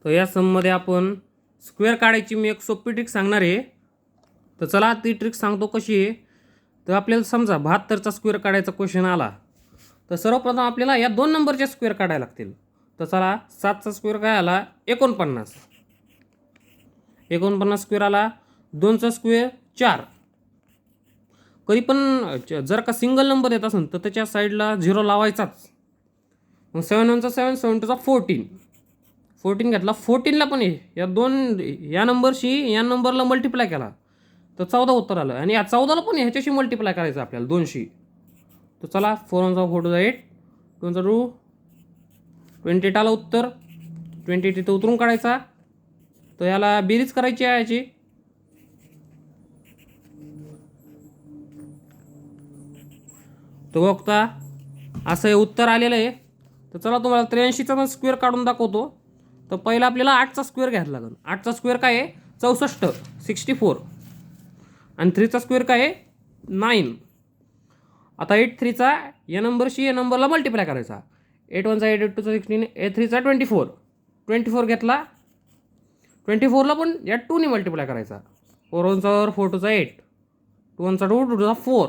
तर या सममध्ये आपण स्क्वेअर काढायची मी एक सोपी ट्रिक सांगणार आहे. तर चला ती ट्रिक सांगतो कशी आहे. तर आपल्याला समजा 72चा स्क्वेअर काढायचा क्वेश्चन आला, तर सर्वप्रथम आपल्याला या 2 नंबरचे स्क्वेअर काढायला लागतील. तर चला 7चा स्क्वेअर काय आला 49. 49 स्क्वेअर आला. 2चा स्क्वेअर 4. कधी पण जर का सिंगल नंबर येत असेल तर त्याच्या साईडला 0 लावायचाच. मग 7 1चा 7, 7 2चा 14. 14 घेतला. 14ला पण या नंबरशी या नंबरला मल्टिप्लाय केला तर 14 उत्तर आलं. आणि या 14ला पण ह्याच्याशी मल्टिप्लाय करायचं आपल्याला 2शी. तर चला 4 1 4 2 8, 2 2 28 आलं उत्तर. 28 इथं उतरून काढायचा. तर याला बेरीज करायची आहे याची. तो बघता असं हे उत्तर आलेलं आहे. तर चला तुम्हाला 83चा पण स्क्वेअर काढून दाखवतो. तर पहिला आपल्याला 8चा स्क्वेअर घ्यायला लागेल. 8चा स्क्वेअर काय आहे 64, 64. आणि 3चा स्क्वेअर काय आहे 9. आता 8 3चा या नंबरशी या नंबरला मल्टिप्लाय करायचा. 8 1चा 8, 8 2चा 16, 8 3चा 24. 24 घेतला. 24ला पण या 2ने मल्टिप्लाय करायचा. 4 1चा 4 2चा 8, 2 1चा 2, 2 2चा 4.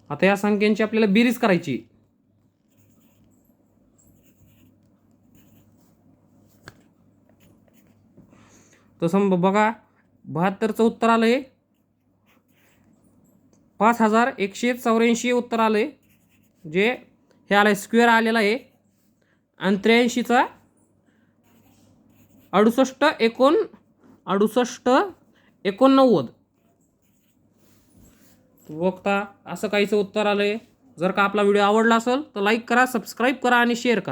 आता या संख्यांची आपल्याला बेरीज करायची. तर बघा 72चं उत्तर आलंय 5184 उत्तर आलंय. जे हे आलंय स्क्वेअर आलेला आहे. आणि 83चा 68 89. बघता असं काहीचं उत्तर आलंय. जर का आपला व्हिडिओ आवडला असेल तर लाईक करा, सबस्क्राईब करा आणि शेअर करा.